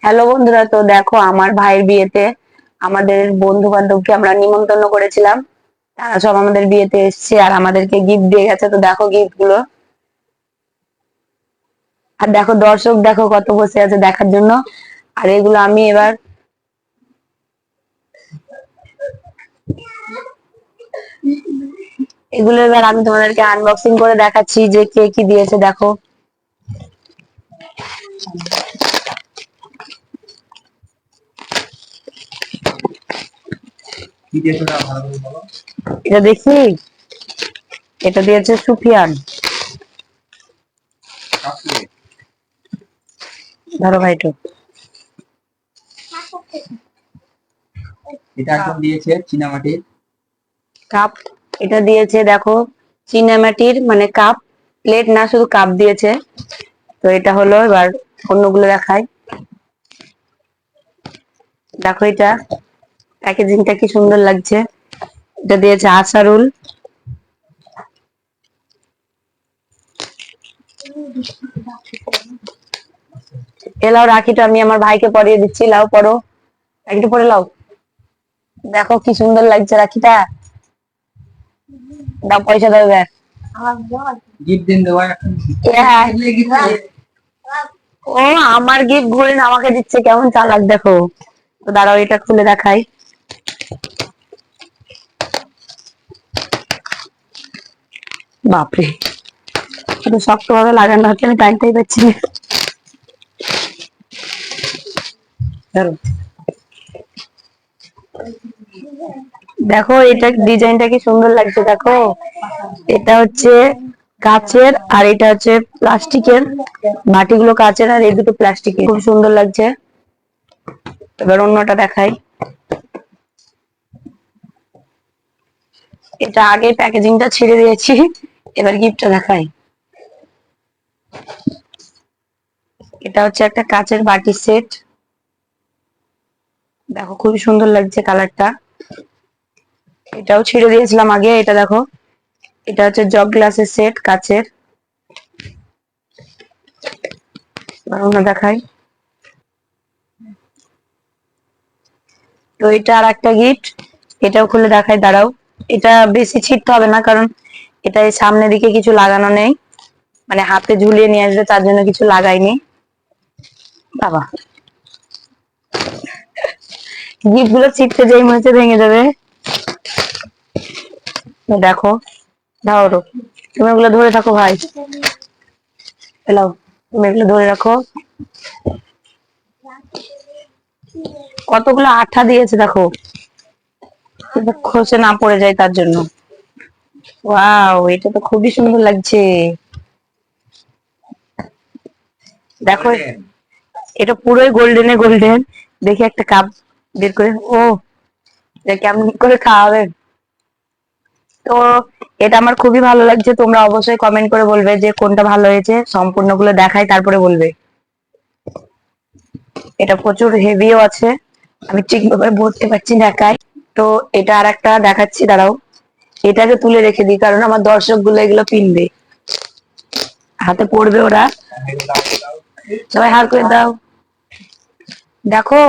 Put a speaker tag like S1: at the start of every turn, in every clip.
S1: Hello বন্ধুরা, তো দেখো আমার ভাইয়ের বিয়েতে আমাদের বন্ধু বান্ধবকে আমরা নিমন্ত্রণ করেছিলাম। তারা সব আমাদের বিয়েতে এসেছে আর আমাদেরকে গিফট দিয়ে গেছে। তো দেখো গিফট গুলো, আর দেখো দর্শক দেখো কত বসে আছে দেখার জন্য। আর এগুলো আমি এবার আমি তোমাদেরকে আনবক্সিং করে দেখাচ্ছি যে কে কি দিয়েছে। দেখো এটা দেখি, এটা দিয়েছে সুফিয়ান। ধরো ভাইটো,
S2: এটা এখন দিয়েছে চীনামাটির
S1: কাপ। এটা দিয়েছে দেখো চীনামাটির, মানে কাপ, প্লেট না, শুধু কাপ দিয়েছে। তো এটা হলো, এবার অন্যগুলো দেখাই। দেখো এটা প্যাকেজিংটা কি সুন্দর লাগছে। এটা দিয়েছে আসারুল। এলাও রাখিটা আমি আমার ভাইকে পরিয়ে দিচ্ছি, লাও পরো, রাখিটা পরে লাও। দেখো কি সুন্দর লাগছে রাখিটা। দাও পয়সা দাও এবার।
S2: গিফট দিন দেওয়া এখন
S1: ও আমার গিফট ঘুরে না আমাকে দিচ্ছে, কেমন চালাক দেখো। তো দাঁড়াও এটা খুলে দেখাই। বাপরে, এত শক্ত ভাবে লাগানো হচ্ছে, আমি টাইমটাই পাচ্ছি না। ধরো। দেখো এটা ডিজাইনটা কি সুন্দর লাগছে দেখো। এটা হচ্ছে কাচের আর এটা হচ্ছে প্লাস্টিকের। বাটিগুলো কাচের আর এই দুটো প্লাস্টিকের, খুব সুন্দর লাগছে। এবার অন্যটা দেখাই। এটা আগে প্যাকেজিংটা ছিঁড়ে দিয়েছি, এবার গিফটটা দেখাই। এটা হচ্ছে একটা কাচের বাটি সেট। দেখো খুবই সুন্দর লাগছে কালারটা। এটাও ছিঁড়ে দিয়েছিলাম আগে। এটা দেখো, এটা হচ্ছে জগ গ্লাসের সেট কাচের। এবার অন্য দেখাই। তো এটা আর একটা গিফট, এটাও খুলে দেখাই, দাঁড়াও। এটা বেশি ছিঁড়তে হবে না, কারণ এটা এই সামনের দিকে কিছু লাগানো নেই, মানে হাতে ঝুলিয়ে নিয়ে আসবে, তার জন্য কিছু লাগাইনি। বাবা, গিফট গুলো ছিঁড়তে যেই মনে হচ্ছে ভেঙে যাবে। তো দেখো, ধরো, তুমি ওগুলো ধরে থাকো ভাই, এলাও, তুমি এগুলো ধরে রাখো। কতগুলো আঠা দিয়েছে দেখো, কিন্তু খসে না পড়ে যায় তার জন্য। ওয়াও, এটা তো খুবই সুন্দর লাগছে। দেখো এটা পুরোই গোল্ডেনে গোল্ডেন। দেখি একটা কাপ বের করে, ও এটা কেমন করে খাওয়াবে। তো এটা আমার খুবই ভালো লাগছে। তোমরা অবশ্যই কমেন্ট করে বলবে যে কোনটা ভালো হয়েছে, সম্পূর্ণগুলো দেখাই তারপরে বলবে। এটা প্রচুর হেভিও আছে, আমি ঠিকভাবে বলতে পারছি না একাই। তো এটা আর একটা দেখাচ্ছি, দাঁড়াও। এটাকে তুলে রেখে দিই, কারণ আমার দর্শক গুলো এগুলো কিনবে, হাতে পড়বে ওরা। সবাই হার করে দাও। দেখো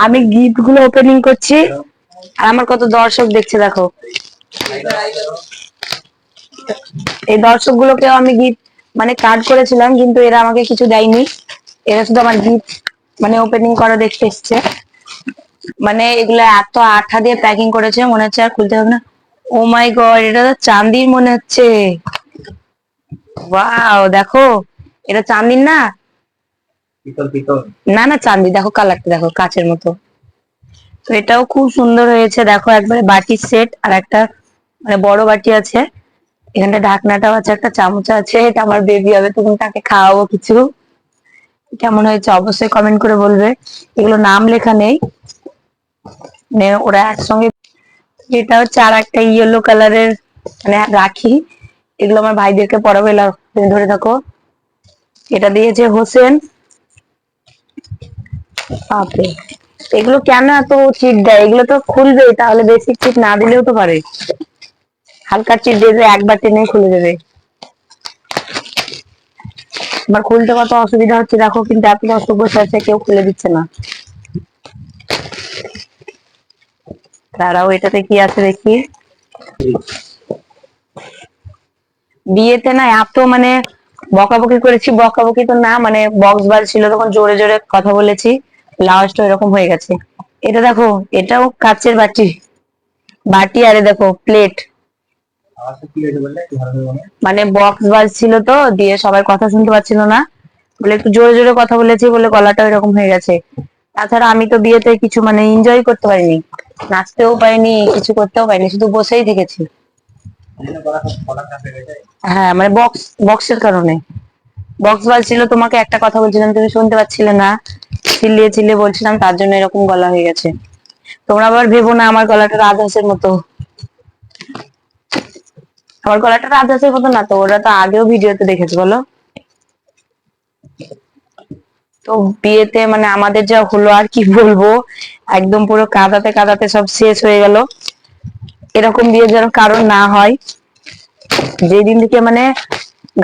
S1: আমি গিফট গুলো ওপেনিং করছি, আর আমার কত দর্শক দেখছে দেখো। এই দর্শক গুলোকেও আমি গিফট, মানে কার্ড করেছিলাম, কিন্তু এরা আমাকে কিছু দেয়নি। এরা শুধু আমার গিফট মানে ওপেনিং করা দেখতে এসছে। মানে এগুলো এত আঠা দিয়ে প্যাকিং করেছে, মনে হচ্ছে আর খুলতে হবে না। ও মাই গড, এটা তো চান্দির মনে হচ্ছে। ওয়াও দেখো, এটা চান্দির না।
S2: পিতল পিতল
S1: না না, চান্দি। দেখো কালারটা দেখো, কাচের মতো। তো এটাও খুব সুন্দর হয়েছে। দেখো একবারে বাটির সেট, আর একটা মানে বড় বাটি আছে, এখানটা ঢাকনাটাও আছে, একটা চামচ আছে। এটা আমার বেবি হবে, তখন তাকে খাওয়াবো কিছু। কেমন হয়েছে অবশ্যই কমেন্ট করে বলবে। এগুলো নাম লেখা নেই, মানে ওরা একসঙ্গে। এটা হচ্ছে আর একটা ইয়েলো কালারের মানে রাখি, এগুলো আমার ভাইদেরকে পরাবো। এলাও, তুমি ধরে থাকো। এটা দিয়েছে হোসেন। বাপরে, এগুলো কেন এত চিট দেয়, এগুলো তো খুলবে, তাহলে বেশি চিট না দিলেও তো পারে। হালকা চিট দিয়ে একবার টেনে খুলে দেবে। আমার খুলতে কত অসুবিধা হচ্ছে দেখো, কিন্তু এত কষ্ট বসে আছে, কেউ খুলে দিচ্ছে না। দাঁড়াও, এটাতে কি আছে দেখি। বিয়েতে না এত মানে বকাবকি করেছি, বকাবকি তো না, মানে বক্স বাজছিল তখন জোরে জোরে কথা বলেছি, লাস্ট এরকম হয়ে গেছে। এটা দেখো, এটাও কাচের বাটি, বাটি আরে দেখো প্লেট।
S2: আওয়াজটা ক্লিয়ার বললে একটু ভালো হবে।
S1: মানে বক্স বাজছিল তো, দিয়ে সবাই কথা শুনতে পাচ্ছিল না বলে একটু জোরে জোরে কথা বলেছি বলে গলাটা এরকম হয়ে গেছে। তাছাড়া আমি তো বিয়েতে কিছু মানে এনজয় করতে পারিনি, নাচতেও পারিনি, কিছু করতেও পারিনি, শুধু বসেই থেকেছি।
S2: গলা খারাপ হয়ে গেছে।
S1: হ্যাঁ মানে বক্সের কারণে। বক্স বাজছিল, তোমাকে একটা কথা বলছিলাম তুমি শুনতে পাচ্ছিলে না, চিল্লিয়ে চিল্লিয়ে বলছিলাম, তার জন্য এরকম গলা হয়ে গেছে। তোমরা আবার ভেবো না আমার গলাটা রাজহাঁসের মতো, আমার গলাটা রাজহাঁসের মতো না তো, ওরা তো আগেও ভিডিওতে দেখেছে বলো। তো বিয়েতে মানে আমাদের যা হলো আর কি বলবো, একদম পুরো কাঁদাতে কাঁদাতে সব শেষ হয়ে গেল। এরকম বিয়ে যেন কারণ না হয়। যেদিন থেকে মানে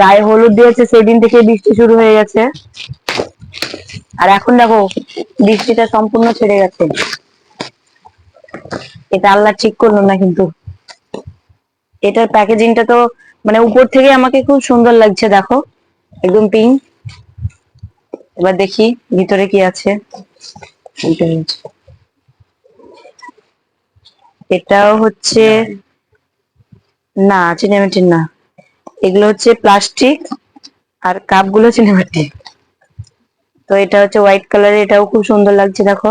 S1: গায়ে হলুদ দিয়েছে সেই দিন থেকে বৃষ্টি শুরু হয়ে গেছে, আর এখন দেখো বৃষ্টিটা সম্পূর্ণ ছেড়ে গেছে। এটা আল্লাহ ঠিক করলো না কিন্তু। এটার প্যাকেজিংটা তো মানে উপর থেকে আমাকে খুব সুন্দর লাগছে, দেখো একদম পিঙ্ক। এবার দেখি ভিতরে কি আছে। এটাও হচ্ছে না চিনেমাটির না, এগুলো হচ্ছে প্লাস্টিক, আর কাপ গুলো চিনেমাটির। তো এটা হচ্ছে হোয়াইট কালার, এটাও খুব সুন্দর লাগছে দেখো।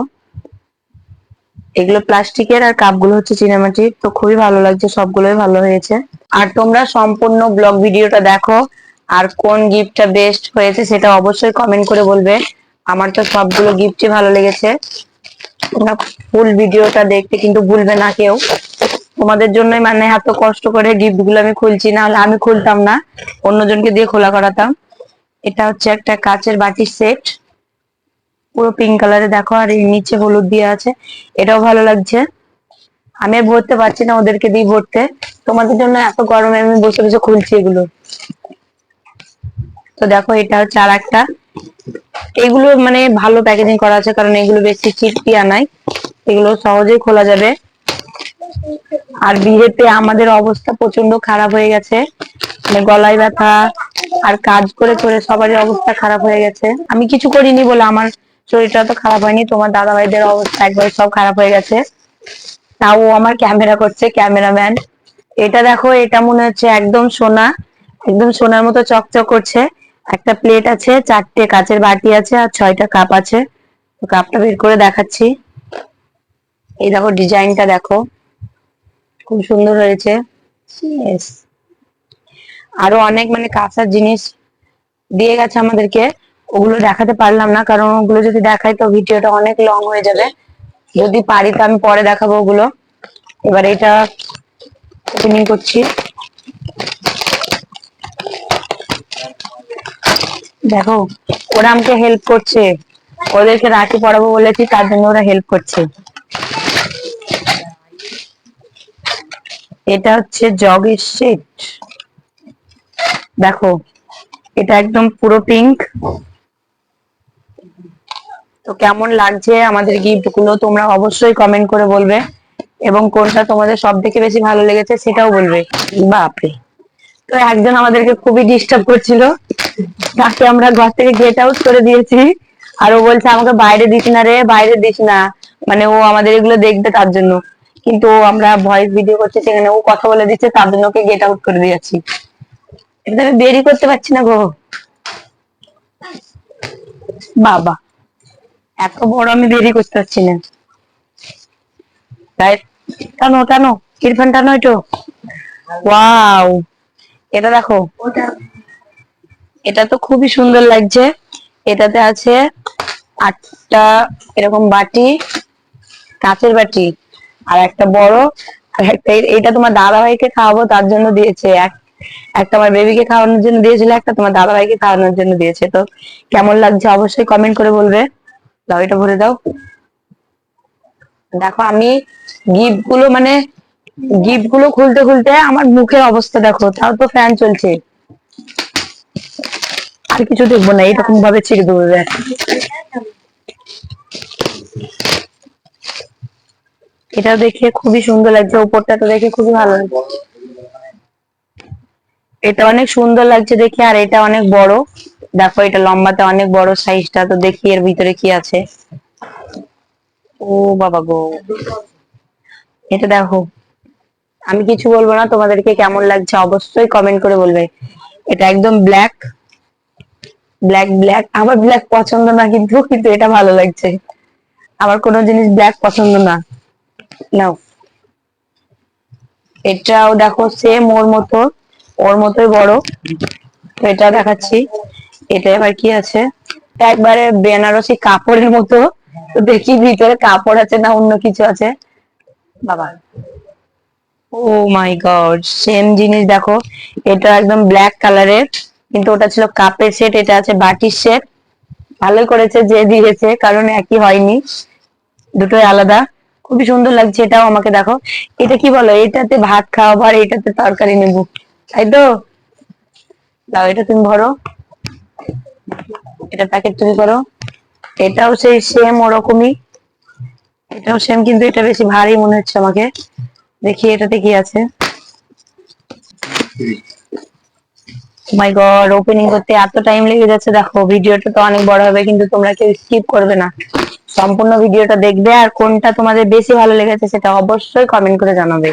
S1: এগুলো প্লাস্টিকের আর কাপ গুলো হচ্ছে চিনেমাটির, তো খুবই ভালো লাগছে, সবগুলোই ভালো হয়েছে। আর তোমরা সম্পূর্ণ ব্লগ ভিডিওটা দেখো, আর কোন গিফটটা বেস্ট হয়েছে সেটা অবশ্যই কমেন্ট করে বলবে। আমার তো সবগুলো গিফটই ভালো লেগেছে। তোমরা ফুল ভিডিওটা দেখতে কিন্তু ভুলবে না কেউ। তোমাদের জন্যই মানে এত কষ্ট করে গিফট গুলো আমি খুলছি, না হলে আমি খুলতাম না, অন্যজনকে দিয়ে খোলা করাতাম। এটা হচ্ছে একটা কাচের বাটির সেট, পুরো পিঙ্ক কালারে দেখো, আর এর নিচে হলুদ দিয়ে আছে, এটাও ভালো লাগছে। আমি আর ভরতে পারছি না, ওদেরকে দিই ভরতে। তোমাদের জন্য এত গরমে আমি বসে বসে খুলছি এগুলো। তো দেখো এটা হচ্ছে আর একটা, এগুলো মানে ভালো প্যাকেজিং করা আছে, কারণ এগুলো বেশি চিটকিয়া নাই, এগুলো সহজেই খোলা যাবে। আর বিয়েতে আমাদের অবস্থা প্রচন্ড খারাপ হয়ে গেছে, মানে গলায় ব্যথা আর কাজ করে করে সবারই অবস্থা খারাপ হয়ে গেছে। আমি কিছু করিনি বলে আমার শরীরটা তো খারাপ হয়নি, তোমার দাদা ভাইদের অবস্থা একবারে সব খারাপ হয়ে গেছে। তাও ও আমার ক্যামেরা করছে, ক্যামেরাম্যান। এটা দেখো, এটা মনে হচ্ছে একদম সোনা, একদম সোনার মতো চকচক করছে। একটা প্লেট আছে, 4টে কাচের বাটি আছে, আর 6টা কাপ আছে। তো কাপটা বের করে দেখাচ্ছি। এই দেখো ডিজাইনটা দেখো, খুব সুন্দর হয়েছে। Yes. আরো অনেক মানে কাঁসার জিনিস দিয়ে গেছে আমাদেরকে, ওগুলো দেখাতে পারলাম না, কারণ ওগুলো যদি দেখাই তো ভিডিওটা অনেক লং হয়ে যাবে। যদি পারি তো আমি পরে দেখাবো ওগুলো। এবার এটা ওপেনিং করছি। দেখো ওরা আমাকে হেল্প করছে, ওদেরকে রাখি পড়াবো বলেছি, তার জন্য ওরা হেল্প করছে। এটা হচ্ছে জগের সেট, দেখো এটা একদম পুরো পিঙ্ক। তো কেমন লাগছে আমাদের গিফট গুলো তোমরা অবশ্যই কমেন্ট করে বলবে, এবং কোনটা তোমাদের সব থেকে বেশি ভালো লেগেছে সেটাও বলবে। বাপরে, তো একজন আমাদেরকে খুবই ডিস্টার্ব করছিল, তাকে আমরা ঘর থেকে গেট আউট করে দিয়েছি। আর ও বলছে আমাকে বাইরে দিস না রে, বাইরে দিস না, মানে ও আমাদের এগুলো দেখবে তার জন্য। কিন্তু আমরা ভয়েস ভিডিও করছি, সেখানে ও কথা বলে দিচ্ছে, তার জন্য ওকে গেট আউট করে দিয়েছি। এটা আমি বেরই করতে পারছি না গো, বাবা এত বড় আমি বেরই করতে পারছি না। তাই টানো টানো, ইরফান টানো একটু। ওয়াও, এটা দেখো, এটা তো খুবই সুন্দর লাগছে। এটাতে আছে 8টা এরকম বাটি, কাঁচের বাটি, আর একটা বড়, আর একটা এটা তোমার দাদা ভাইকে খাওয়াবো তার জন্য দিয়েছে, একটা আমার বেবিকে খাওয়ানোর জন্য দিয়েছিল, একটা তোমার দাদা ভাইকে খাওয়ানোর জন্য দিয়েছে। তো কেমন লাগছে অবশ্যই কমেন্ট করে বলবে। দাও এটা ভরে দাও। দেখো আমি গিফট গুলো খুলতে খুলতে আমার মুখের অবস্থা দেখো, তাও তো ফ্যান চলছে। আর কিছু দেখবো না, এরকম ভাবে ছেড়ে দেবো। দেখ এটা দেখে খুবই সুন্দর লাগছে, উপরটা তো দেখে খুবই ভালো লাগছে। এটা অনেক সুন্দর লাগছে দেখে, আর এটা অনেক বড়। দেখো এটা লম্বাতে অনেক বড় সাইজটা, তো দেখি এর ভিতরে কি আছে। ও বাবা গো, এটা দেখো। আমি কিছু বলবো না, তোমাদেরকে কেমন লাগছে অবশ্যই কমেন্ট করে বলবে। এটা একদম ব্ল্যাক ব্ল্যাক ব্ল্যাক, আমার ব্ল্যাক পছন্দ না, কিন্তু কিন্তু এটা ভালো লাগছে। আমার কোনো জিনিস ব্ল্যাক পছন্দ না। নাও, এটাও দেখো সেম ওর মতোই বড়। তো এটা দেখাচ্ছি। এটা এবার কি আছে, এটা একবারে বেনারসি কাপড়ের মতো। তো দেখি ভিতরে কাপড় আছে না অন্য কিছু আছে। বাবা, ও মাই গড, সেম জিনিস দেখো। এটা একদম ব্ল্যাক কালারের, কিন্তু ওটা ছিল কাপের সেট, এটা আছে বাটির সেট। ভালোই করেছে যে দিয়েছে, কারণ একই হয়নি, দুটোই আলাদা। খুবই সুন্দর লাগছে। এটাও আমাকে দেখো, এটা কি বলো, এটাতে ভাত খাওয়াবো আর এটাতে তরকারি নেবো, তাই তো? দাও, এটা তুমি ভরো, এটা প্যাকেট তুমি করো। এটাও সেই সেম ওরকমই, এটাও সেম, কিন্তু এটা বেশি ভারী মনে হচ্ছে আমাকে। দেখি এটাতে কি আছে। মাই গড, ওপেনিং করতে এত টাইম লেগে যাচ্ছে। দেখো ভিডিওটা তো অনেক বড় হবে, কিন্তু তোমরা কেউ স্কিপ করবে না, সম্পূর্ণ ভিডিওটা দেখবে। আর কোনটা তোমাদের বেশি ভালো লেগেছে সেটা অবশ্যই কমেন্ট করে জানাবে।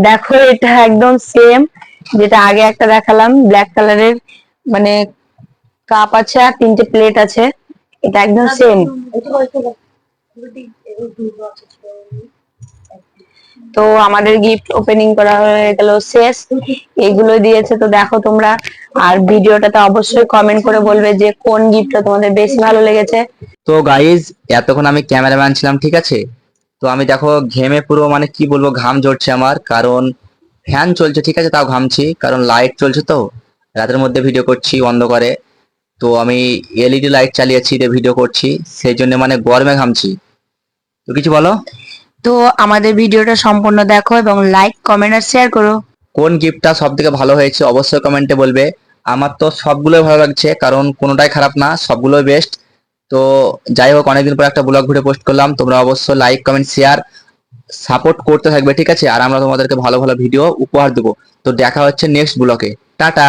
S1: দেখো এটা একদম সেম, যেটা আগে একটা দেখালাম ব্ল্যাক কালারের, মানে কাপ আছে আর তিনটে প্লেট আছে। এটা একদম সেম। তো আমাদের গিফট ওপেনিং করা হয়ে গেল শেষ, এইগুলো দিয়েছে। তো দেখো তোমরা, আর ভিডিওটাতে অবশ্যই কমেন্ট করে বলবে যে কোন গিফটটা তোমাদের বেশি ভালো লেগেছে।
S3: তো গাইজ, এতক্ষণ আমি ক্যামেরাম্যান ছিলাম, ঠিক আছে? তো আমি দেখো ঘেমে পুরো, মানে কি বলবো, ঘাম ঝরছে আমার, কারণ ফ্যান চলছে, ঠিক আছে, তাও ঘামছি, কারণ লাইট চলছে তো। রাতের মধ্যে ভিডিও করছি অন্ধকারে, তো আমি এলইডি লাইট চালিয়েছি দিয়ে ভিডিও করছি, সেই জন্য মানে গরমে ঘামছি। তো কিছু বলো।
S1: তো আমাদের ভিডিওটা সম্পূর্ণ দেখো এবং লাইক কমেন্ট আর শেয়ার করো।
S3: কোন গিফটটা সব থেকে ভালো হয়েছে অবশ্যই কমেন্টে বলবে। আমার তো সবগুলোই ভালো লাগছে, কারণ কোনোটাই খারাপ না, সবগুলোই বেস্ট। তো যাই হোক, অনেকদিন পর একটা ব্লগ ভিডিও পোস্ট করলাম, তোমরা অবশ্যই লাইক কমেন্ট শেয়ার সাপোর্ট করতে থাকবে, ঠিক আছে? আর আমরা তোমাদেরকে ভালো ভালো ভিডিও উপহার দেবো। তো দেখা হচ্ছে নেক্সট ব্লগে। টাটা।